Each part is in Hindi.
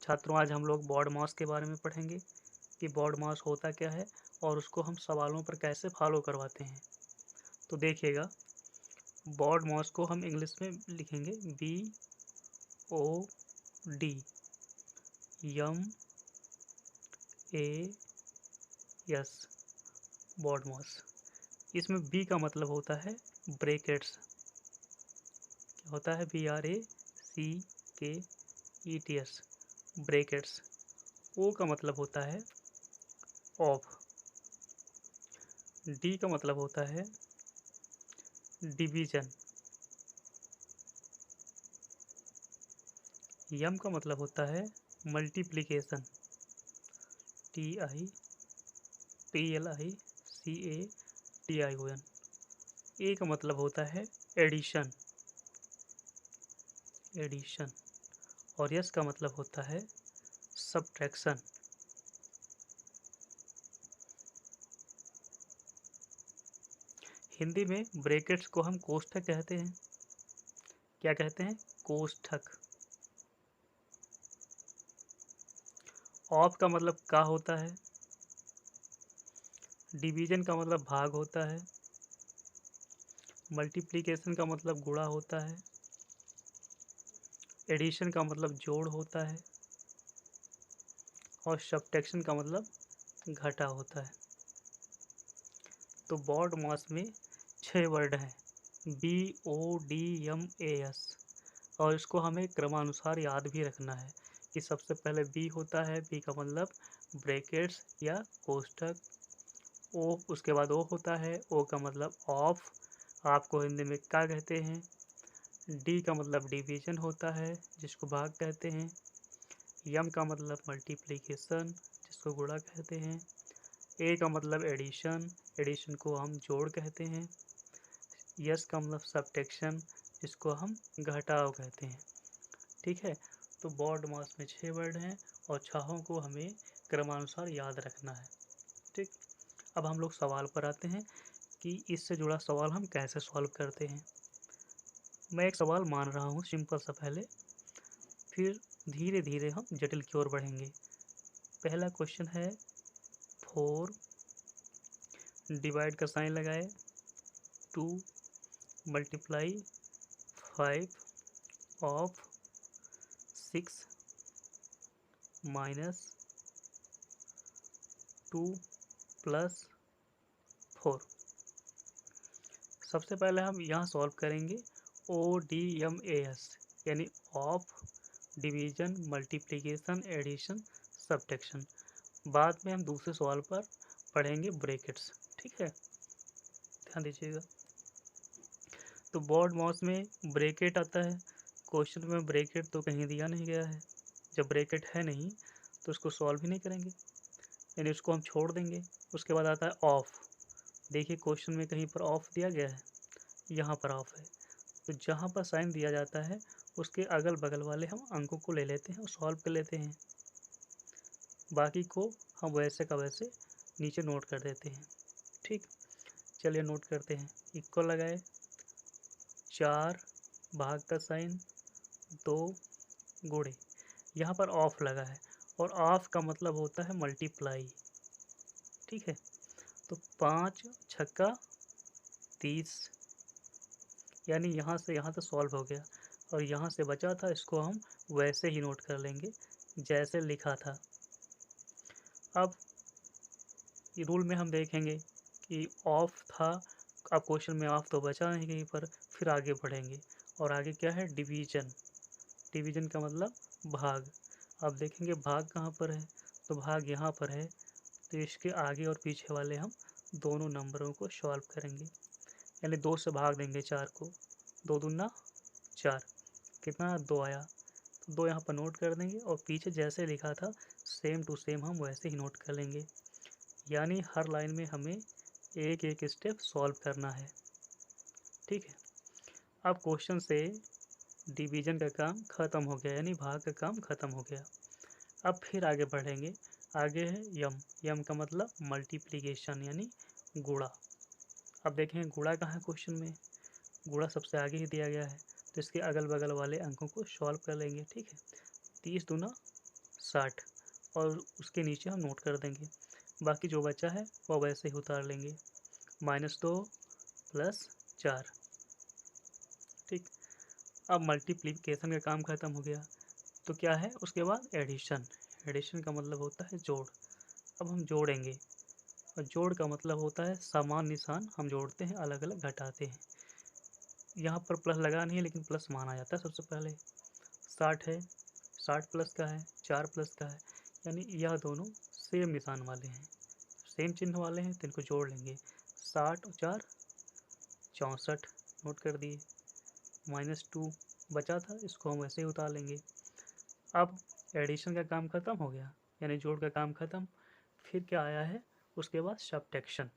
छात्रों, आज हम लोग बॉड मास के बारे में पढ़ेंगे कि बॉड मास होता क्या है और उसको हम सवालों पर कैसे फॉलो करवाते हैं। तो देखिएगा, बॉड मास को हम इंग्लिश में लिखेंगे BODMAS, बॉड मास। इसमें बी का मतलब होता है ब्रैकेट्स। क्या होता है? BRACKETS, brackets. ओ का मतलब होता है ऑफ। डी का मतलब होता है डिवीजन। यम का मतलब होता है मल्टीप्लिकेशन। TIPLICATION। ए का मतलब होता है एडिशन। और यस का मतलब होता है सब्ट्रैक्शन। हिंदी में ब्रैकेट्स को हम कोष्ठक कहते हैं। क्या कहते हैं? कोष्ठक। ऑफ का मतलब का होता है। डिवीजन का मतलब भाग होता है। मल्टीप्लिकेशन का मतलब गुणा होता है। एडिशन का मतलब जोड़ होता है। और सब्ट्रैक्शन का मतलब घटा होता है। तो बॉड मास में 6 वर्ड हैं, BODMAS। और इसको हमें क्रमानुसार याद भी रखना है कि सबसे पहले बी होता है। बी का मतलब ब्रैकेट्स या कोष्ठक। ओ, उसके बाद ओ होता है। ओ का मतलब ऑफ, आपको हिंदी में क्या कहते हैं। डी का मतलब डिवीजन होता है, जिसको भाग कहते हैं। यम का मतलब मल्टीप्लिकेशन, जिसको गुणा कहते हैं। ए का मतलब एडिशन, एडिशन को हम जोड़ कहते हैं। यस का मतलब सब्ट्रैक्शन, जिसको हम घटाव कहते हैं। ठीक है। तो बॉड मास में 6 वर्ड हैं और छहों को हमें क्रमानुसार याद रखना है। ठीक। अब हम लोग सवाल पर आते हैं कि इससे जुड़ा सवाल हम कैसे सॉल्व करते हैं। मैं एक सवाल मान रहा हूँ सिंपल सा पहले, फिर धीरे धीरे हम जटिल की ओर बढ़ेंगे। पहला क्वेश्चन है 4 डिवाइड का साइन लगाए, 2 मल्टीप्लाई 5 ऑफ 6 माइनस 2 प्लस 4। सबसे पहले हम यहाँ सॉल्व करेंगे ODMAS, यानी of, division, multiplication, addition, subtraction. बाद में हम दूसरे सवाल पर पढ़ेंगे ब्रैकेट्स। ठीक है, ध्यान दीजिएगा। तो बॉड मास में ब्रैकेट आता है। क्वेश्चन में ब्रैकेट तो कहीं दिया नहीं गया है। जब ब्रैकेट है नहीं तो उसको सॉल्व ही नहीं करेंगे, यानी उसको हम छोड़ देंगे। उसके बाद आता है ऑफ। देखिए, क्वेश्चन में कहीं पर ऑफ दिया गया है, यहाँ पर ऑफ है। तो जहाँ पर साइन दिया जाता है उसके अगल बगल वाले हम अंकों को ले लेते हैं और सॉल्व कर लेते हैं। बाकी को हम वैसे का वैसे नीचे नोट कर देते हैं। ठीक, चलिए नोट करते हैं। इक्वल लगाए, 4 भाग का साइन, 2 गुणे, यहाँ पर ऑफ लगा है और ऑफ का मतलब होता है मल्टीप्लाई। ठीक है, तो 5 छक्का 30, यानी यहाँ से यहाँ तो सॉल्व हो गया और यहाँ से बचा था, इसको हम वैसे ही नोट कर लेंगे जैसे लिखा था। अब रूल में हम देखेंगे कि ऑफ था, अब क्वेश्चन में ऑफ तो बचा नहीं कहीं पर, फिर आगे बढ़ेंगे। और आगे क्या है? डिवीजन। डिवीजन का मतलब भाग। अब देखेंगे भाग कहाँ पर है, तो भाग यहाँ पर है। तो इसके आगे और पीछे वाले हम दोनों नंबरों को सॉल्व करेंगे, यानी 2 से भाग देंगे 4 को। 2 दूना 4, कितना? 2 आया। तो 2 यहाँ पर नोट कर देंगे और पीछे जैसे लिखा था सेम टू सेम हम वैसे ही नोट कर लेंगे। यानी हर लाइन में हमें एक एक स्टेप सॉल्व करना है। ठीक है, अब क्वेश्चन से डिवीजन का काम ख़त्म हो गया, यानी भाग का काम ख़त्म हो गया। अब फिर आगे बढ़ेंगे। आगे है यम। यम का मतलब मल्टीप्लिकेशन, यानी गुणा। अब देखें गुणा कहाँ है क्वेश्चन में, गुणा सबसे आगे ही दिया गया है, तो इसके अगल बगल वाले अंकों को सॉल्व कर लेंगे। ठीक है, 30 दूना 60 और उसके नीचे हम नोट कर देंगे। बाकी जो बचा है वो वैसे ही उतार लेंगे, -2 + 4। ठीक, अब मल्टीप्लिकेशन का काम ख़त्म हो गया, तो क्या है उसके बाद एडिशन। एडिशन का मतलब होता है जोड़। अब हम जोड़ेंगे, और जोड़ का मतलब होता है समान निशान हम जोड़ते हैं, अलग अलग घटाते हैं। यहाँ पर प्लस लगा नहीं है लेकिन प्लस माना जाता है सबसे पहले। 60 है, 60 प्लस का है, 4 प्लस का है, यानी यह दोनों सेम निशान वाले हैं, सेम चिन्ह वाले हैं, तो इनको जोड़ लेंगे। 60 और 4 64 नोट कर दिए। -2 बचा था, इसको हम ऐसे ही उतार लेंगे। अब एडिशन का काम ख़त्म हो गया, यानी जोड़ का काम ख़त्म। फिर क्या आया है उसके बाद सब्ट्रैक्शन।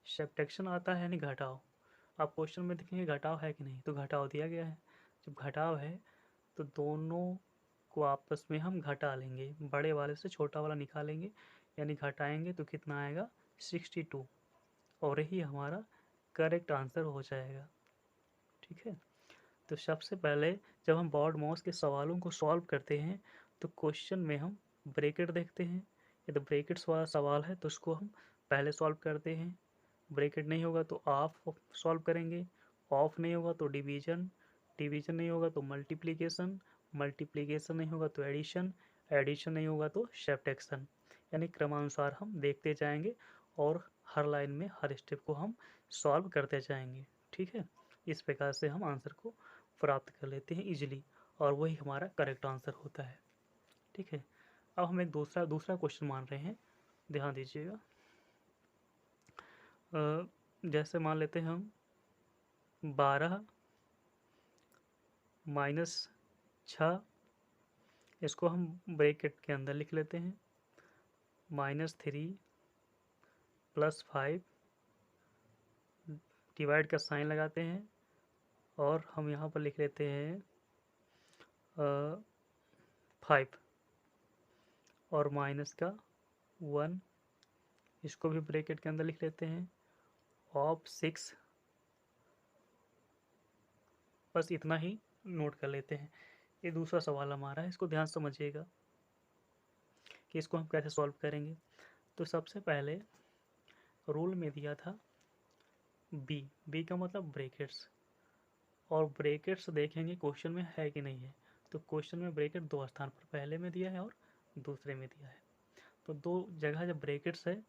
सब्ट्रैक्शन आता है यानी घटाव। आप क्वेश्चन में देखेंगे घटाव है कि नहीं, तो घटाव दिया गया है। जब घटाव है तो दोनों को आपस में हम घटा लेंगे, बड़े वाले से छोटा वाला निकालेंगे, यानी घटाएंगे तो कितना आएगा 62, और यही हमारा करेक्ट आंसर हो जाएगा। ठीक है, तो सबसे पहले जब हम बॉड मॉस के सवालों को सॉल्व करते हैं तो क्वेश्चन में हम ब्रैकेट देखते हैं। यदि ब्रैकेट्स वाला सवाल है तो उसको हम पहले सॉल्व करते हैं, ब्रैकेट नहीं होगा तो ऑफ सॉल्व करेंगे, ऑफ नहीं होगा तो डिवीजन, डिवीजन नहीं होगा तो मल्टीप्लिकेशन, मल्टीप्लिकेशन नहीं होगा तो एडिशन, एडिशन नहीं होगा तो सब्ट्रैक्शन। यानी क्रमानुसार हम देखते जाएंगे और हर लाइन में हर स्टेप को हम सॉल्व करते जाएंगे। ठीक है, इस प्रकार से हम आंसर को प्राप्त कर लेते हैं इजीली, और वही हमारा करेक्ट आंसर होता है। ठीक है, अब हम एक दूसरा दूसरा क्वेश्चन मान रहे हैं, ध्यान दीजिएगा। जैसे मान लेते हैं हम 12 -6, इसको हम ब्रैकेट के अंदर लिख लेते हैं, -3 + 5, डिवाइड का साइन लगाते हैं, और हम यहाँ पर लिख लेते हैं 5 और माइनस का 1, इसको भी ब्रैकेट के अंदर लिख लेते हैं, ऑफ 6। बस इतना ही नोट कर लेते हैं। ये दूसरा सवाल हमारा है, इसको ध्यान समझिएगा कि इसको हम कैसे सॉल्व करेंगे। तो सबसे पहले रूल में दिया था बी, बी का मतलब ब्रैकेट्स, और ब्रैकेट्स देखेंगे क्वेश्चन में है कि नहीं है। तो क्वेश्चन में ब्रैकेट दो स्थान पर, पहले में दिया है और दूसरे में दिया है। तो दो जगह जब ब्रैकेट्स है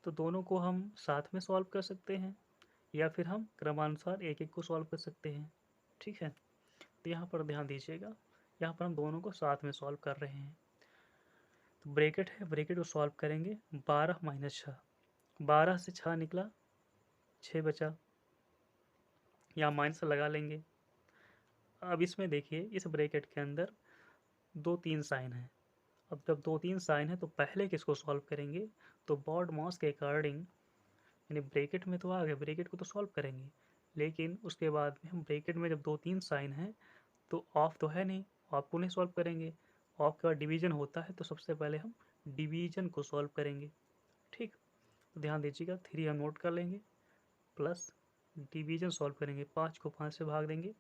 तो दोनों को हम साथ में सॉल्व कर सकते हैं, या फिर हम क्रमानुसार एक एक को सॉल्व कर सकते हैं। ठीक है, तो यहाँ पर ध्यान दीजिएगा, यहाँ पर हम दोनों को साथ में सॉल्व कर रहे हैं। तो ब्रैकेट है, ब्रैकेट को सॉल्व करेंगे। 12 - 6, 12 से 6 निकला, 6 बचा, यहाँ माइनस लगा लेंगे। अब इसमें देखिए इस ब्रैकेट के अंदर 2-3 साइन है। अब जब 2-3 साइन है तो पहले किसको सॉल्व करेंगे, तो बॉड मॉस के अकॉर्डिंग, यानी ब्रैकेट में तो आ गए, ब्रैकेट को तो सॉल्व करेंगे, लेकिन उसके बाद में हम ब्रैकेट में जब 2-3 साइन है तो ऑफ तो है नहीं, ऑफ को नहीं सॉल्व करेंगे। ऑफ के बाद डिवीजन होता है, तो सबसे पहले हम डिवीजन को सॉल्व करेंगे। ठीक, तो ध्यान दीजिएगा, 3 हम नोट कर लेंगे, प्लस डिवीजन सॉल्व करेंगे, 5 को 5 से भाग देंगे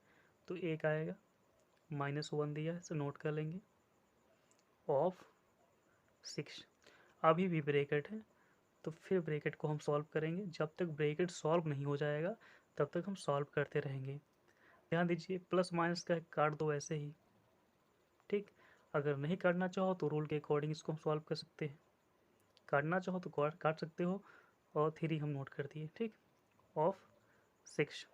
तो 1 आएगा, -1 दिया है, इसे नोट कर लेंगे, ऑफ 6। अभी भी ब्रैकेट है, तो फिर ब्रैकेट को हम सॉल्व करेंगे। जब तक ब्रैकेट सॉल्व नहीं हो जाएगा तब तक हम सॉल्व करते रहेंगे। ध्यान दीजिए, प्लस माइनस का काट दो ऐसे ही। ठीक, अगर नहीं काटना चाहो तो रूल के अकॉर्डिंग इसको हम सॉल्व कर सकते हैं, काटना चाहो तो काट सकते हो, और 3 हम नोट कर दिए। ठीक, ऑफ 6।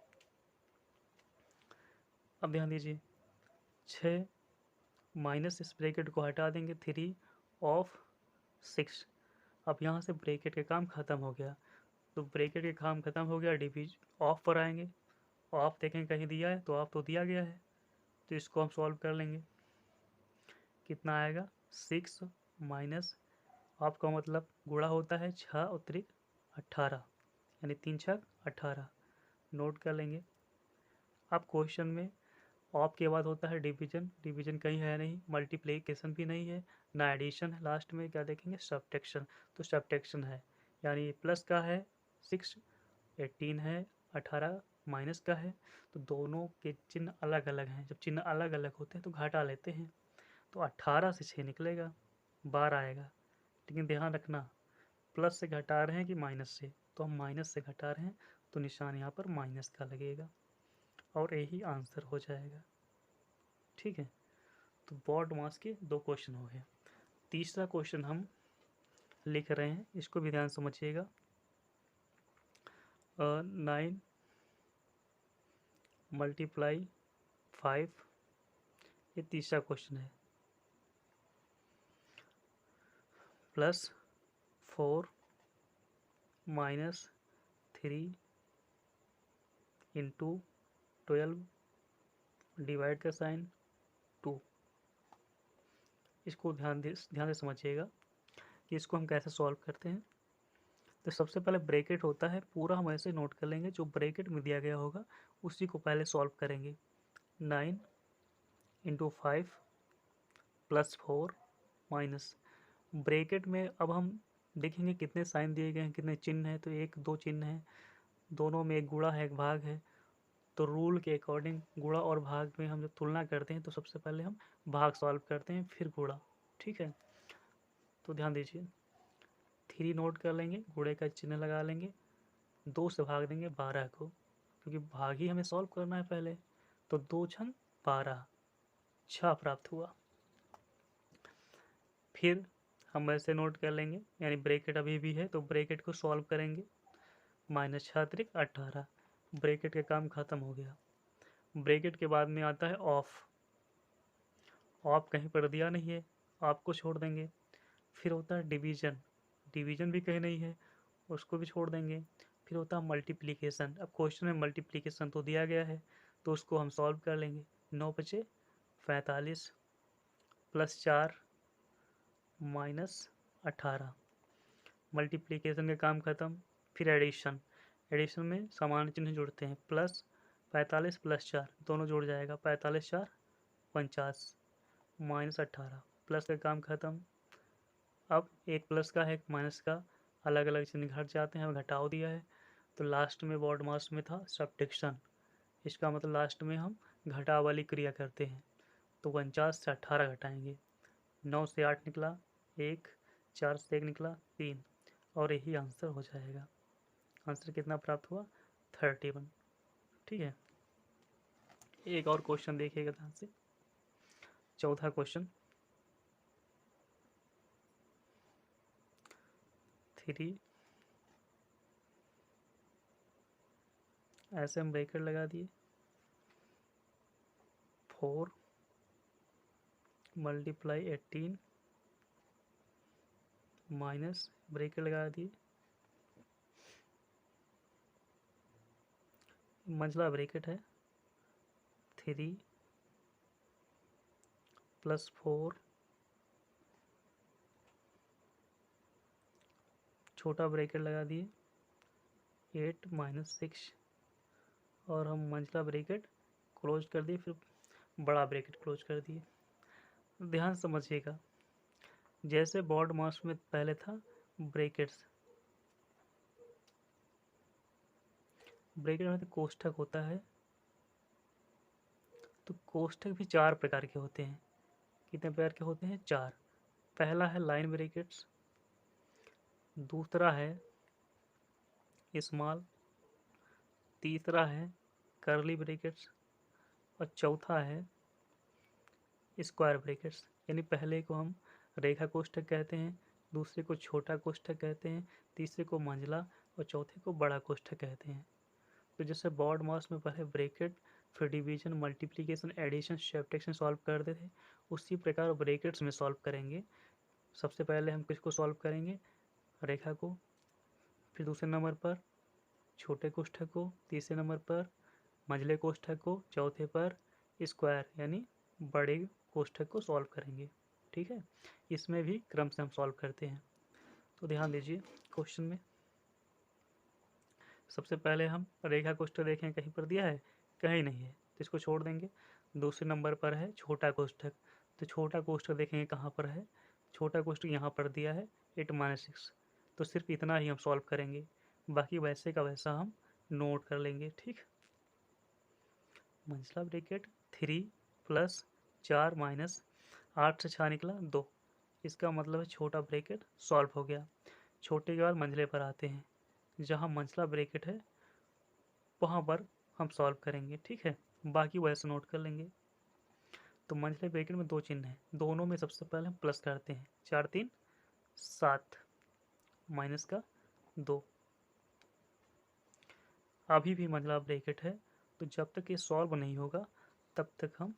अब ध्यान दीजिए, 6 माइनस इस ब्रैकेट को हटा देंगे, 3 ऑफ 6। अब यहाँ से ब्रैकेट का काम ख़त्म हो गया, तो ब्रैकेट का काम ख़त्म हो गया, डिवीज ऑफ पर आएंगे। ऑफ देखें कहीं दिया है, तो ऑफ तो दिया गया है, तो इसको हम सॉल्व कर लेंगे। कितना आएगा 6 माइनस, ऑफ का मतलब गुणा होता है 6 और 3 18, यानी 3 6 18 नोट कर लेंगे। अब क्वेश्चन में ऑफ के बाद होता है डिवीजन, डिवीजन कहीं है नहीं, मल्टीप्लिकेशन भी नहीं है, ना एडिशन है, लास्ट में क्या देखेंगे सब्ट्रैक्शन, तो सब्ट्रैक्शन है, यानी प्लस का है 6, 18 है, 18 माइनस का है, तो दोनों के चिन्ह अलग अलग हैं। जब चिन्ह अलग अलग होते हैं तो घटा लेते हैं, तो 18 से 6 निकलेगा, बार आएगा, लेकिन ध्यान रखना प्लस से घटा रहे हैं कि माइनस से, तो हम माइनस से घटा रहे हैं तो निशान यहाँ पर माइनस का लगेगा और यही आंसर हो जाएगा। ठीक है, तो बॉड मास के 2 क्वेश्चन हो गए। तीसरा क्वेश्चन हम लिख रहे हैं, इसको भी ध्यान समझिएगा। 9 मल्टीप्लाई 5, ये तीसरा क्वेश्चन है, प्लस 4 माइनस 3 इंटू 12 डिवाइड का साइन 2। इसको ध्यान से समझिएगा कि इसको हम कैसे सॉल्व करते हैं। तो सबसे पहले ब्रैकेट होता है, पूरा हम ऐसे नोट कर लेंगे, जो ब्रैकेट में दिया गया होगा उसी को पहले सॉल्व करेंगे। 9 इंटू 5 प्लस 4 माइनस, ब्रैकेट में अब हम देखेंगे कितने साइन दिए गए हैं, कितने चिन्ह हैं, तो 1 2 चिन्ह हैं, दोनों में एक गुणा है एक भाग है। तो रूल के अकॉर्डिंग गुणा और भाग में हम जब तुलना करते हैं तो सबसे पहले हम भाग सॉल्व करते हैं फिर गुणा। ठीक है, तो ध्यान दीजिए, 3 नोट कर लेंगे, गुणे का चिन्ह लगा लेंगे, 2 से भाग देंगे 12 को, क्योंकि भाग ही हमें सॉल्व करना है पहले। तो 2 छंग 12, 6 प्राप्त हुआ। फिर हम ऐसे नोट कर लेंगे, यानी ब्रैकेट अभी भी है तो ब्रैकेट को सॉल्व करेंगे। माइनस 6 त्रिक 18, ब्रैकेट का काम खत्म हो गया। ब्रैकेट के बाद में आता है ऑफ, ऑफ कहीं पर दिया नहीं है, ऑफ को छोड़ देंगे। फिर होता है डिवीजन, डिवीजन भी कहीं नहीं है, उसको भी छोड़ देंगे। फिर होता है मल्टीप्लिकेशन, अब क्वेश्चन में मल्टीप्लिकेशन तो दिया गया है तो उसको हम सॉल्व कर लेंगे। 9 बचे 45 प्लस 4 माइनस 18, मल्टीप्लिकेशन का काम खत्म। फिर एडिशन, एडिशन में समान चिन्ह जुड़ते हैं, प्लस 45 प्लस 4 दोनों जुड़ जाएगा, 45 4 49 माइनस 18, प्लस का काम खत्म। अब एक प्लस का है एक माइनस का, अलग अलग चिन्ह घट जाते हैं, अब घटाव दिया है तो लास्ट में बॉड मास में था सब्ट्रैक्शन, इसका मतलब लास्ट में हम घटाव वाली क्रिया करते हैं। तो 49 से 18 घटाएंगे, 9 से 8 निकला 1, 4 से 1 निकला 3, और यही आंसर हो जाएगा। आंसर कितना प्राप्त हुआ? 31। ठीक है, एक और क्वेश्चन देखिएगा ध्यान से, चौथा क्वेश्चन। 3, ऐसे हम ब्रैकेट लगा दिए, 4 मल्टीप्लाई 18 माइनस ब्रैकेट लगा दिए, मंझला ब्रैकेट है, 3 प्लस 4 छोटा ब्रैकेट लगा दिए, 8 माइनस 6, और हम मंझला ब्रैकेट क्लोज कर दिए, फिर बड़ा ब्रैकेट क्लोज कर दिए। ध्यान समझिएगा, जैसे बॉड मास में पहले था ब्रैकेट्स, ब्रैकेट में तो कोष्ठक होता है, तो कोष्ठक भी 4 प्रकार के होते हैं। कितने प्रकार के होते हैं? 4। पहला है लाइन ब्रैकेट्स, दूसरा है स्मॉल, तीसरा है कर्ली ब्रैकेट्स, और चौथा है स्क्वायर ब्रैकेट्स। यानी पहले को हम रेखा कोष्ठक कहते हैं, दूसरे को छोटा कोष्ठक कहते हैं, तीसरे को मंझला और चौथे को बड़ा कोष्ठक कहते हैं। तो जैसे बॉड मास में पहले ब्रैकेट, फिर division, multiplication, addition, subtraction solve करते थे, उसी प्रकार ब्रैकेट्स में सॉल्व करेंगे। सबसे पहले हम किसको सॉल्व करेंगे? रेखा को, फिर दूसरे नंबर पर छोटे कोष्ठक को, तीसरे नंबर पर मंझले कोष्ठक को, चौथे पर स्क्वायर यानी बड़े कोष्ठक को सॉल्व करेंगे। ठीक है, इसमें भी क्रम से हम सॉल्व करते हैं। तो ध्यान दीजिए, क्वेश्चन में सबसे पहले हम रेखा कोष्ठक देखें, कहीं पर दिया है? कहीं नहीं है, तो इसको छोड़ देंगे। दूसरे नंबर पर है छोटा कोष्ठक, तो छोटा कोष्ठक देखेंगे कहाँ पर है? छोटा कोष्ठक यहाँ पर दिया है 8 माइनस 6, तो सिर्फ इतना ही हम सॉल्व करेंगे, बाकी वैसे का वैसा हम नोट कर लेंगे। ठीक, मंझला ब्रैकेट 3 प्लस 4 माइनस 8 से 6 निकला 2, इसका मतलब है छोटा ब्रैकेट सॉल्व हो गया। छोटे के बाद मंझले पर आते हैं, जहाँ मंझला ब्रैकेट है वहाँ पर हम सॉल्व करेंगे, ठीक है। बाकी वैसे नोट कर लेंगे। तो मंझले ब्रैकेट में दो चिन्ह हैं, दोनों में सबसे पहले हम प्लस करते हैं। 4 3 7 माइनस का 2। अभी भी मंझला ब्रैकेट है, तो जब तक ये सॉल्व नहीं होगा तब तक हम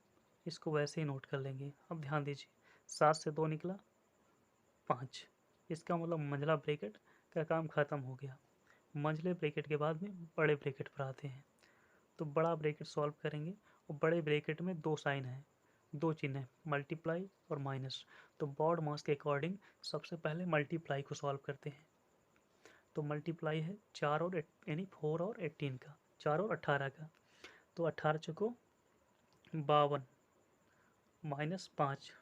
इसको वैसे ही नोट कर लेंगे। अब ध्यान दीजिए, 7 से 2 निकला 5, इसका मतलब मंझला ब्रैकेट का काम खत्म हो गया। मंझले ब्रैकेट के बाद में बड़े ब्रैकेट पर आते हैं, तो बड़ा ब्रैकेट सॉल्व करेंगे और बड़े ब्रैकेट में दो साइन है, दो चिन्ह है, मल्टीप्लाई और माइनस। तो बॉड मास के अकॉर्डिंग सबसे पहले मल्टीप्लाई को सॉल्व करते हैं। तो मल्टीप्लाई है 4 और यानी 4 और 18 का, 4 और 18 का। तो 18 चौको 52 माइनस 5,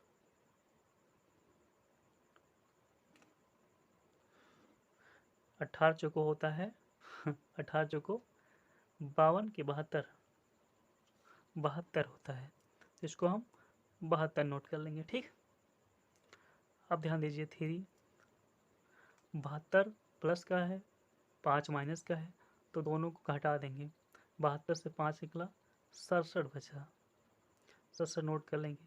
18 चौको होता है 18 चौको 52 के 72, 72 होता है। तो इसको हम 72 नोट कर लेंगे, ठीक। अब ध्यान दीजिए, 3 72 प्लस का है, 5 माइनस का है, तो दोनों को घटा देंगे। 72 से 5 निकला 67 बचा, 67 नोट कर लेंगे।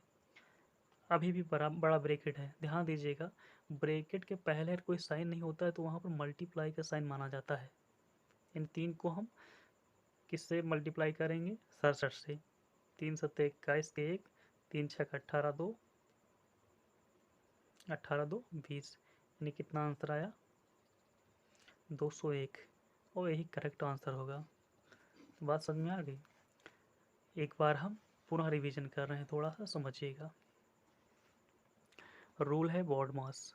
अभी भी बड़ा बड़ा ब्रैकेट है, ध्यान दीजिएगा। ब्रैकेट के पहले कोई साइन नहीं होता है तो वहाँ पर मल्टीप्लाई का साइन माना जाता है। इन तीन को हम किससे मल्टीप्लाई करेंगे? 67 से। 3 सत्ते 21 के 1, 3 छक 18 2, 18 2 20, यानी कितना आंसर आया? 201। और यही करेक्ट आंसर होगा। बात समझ में आ गई? एक बार हम पुनः रिवीजन कर रहे हैं, थोड़ा सा समझिएगा। रूल है बॉड मास।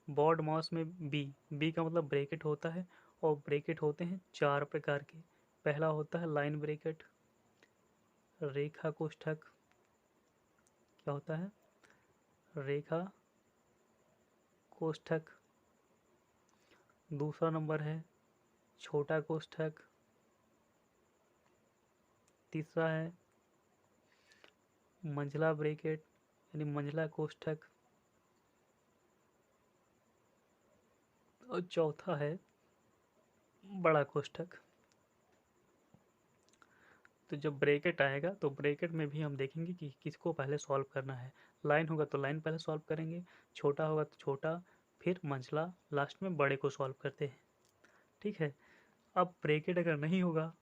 बॉड मास में बी का मतलब ब्रैकेट होता है, और ब्रैकेट होते हैं 4 प्रकार के। पहला होता है लाइन ब्रैकेट, रेखा कोष्ठक। क्या होता है? रेखा कोष्ठक। दूसरा नंबर है छोटा कोष्ठक। तीसरा है मंझला ब्रैकेट यानी मंझला कोष्ठक। और चौथा है बड़ा कोष्ठक। तो जब ब्रैकेट आएगा तो ब्रैकेट में भी हम देखेंगे कि किसको पहले सॉल्व करना है। लाइन होगा तो लाइन पहले सॉल्व करेंगे, छोटा होगा तो छोटा, फिर मंझला, लास्ट में बड़े को सॉल्व करते हैं, ठीक है। अब ब्रैकेट अगर नहीं होगा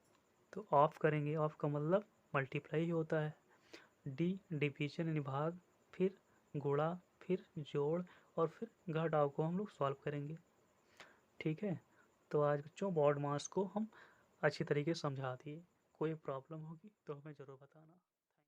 तो ऑफ करेंगे। ऑफ का मतलब मल्टीप्लाई ही होता है। डिवीजन यानी भाग, फिर गुणा, फिर जोड़, और फिर घटाव को हम लोग सॉल्व करेंगे, ठीक है। तो आज बच्चों बॉड मास को हम अच्छी तरीके से समझा दिए। कोई प्रॉब्लम होगी तो हमें ज़रूर बताना।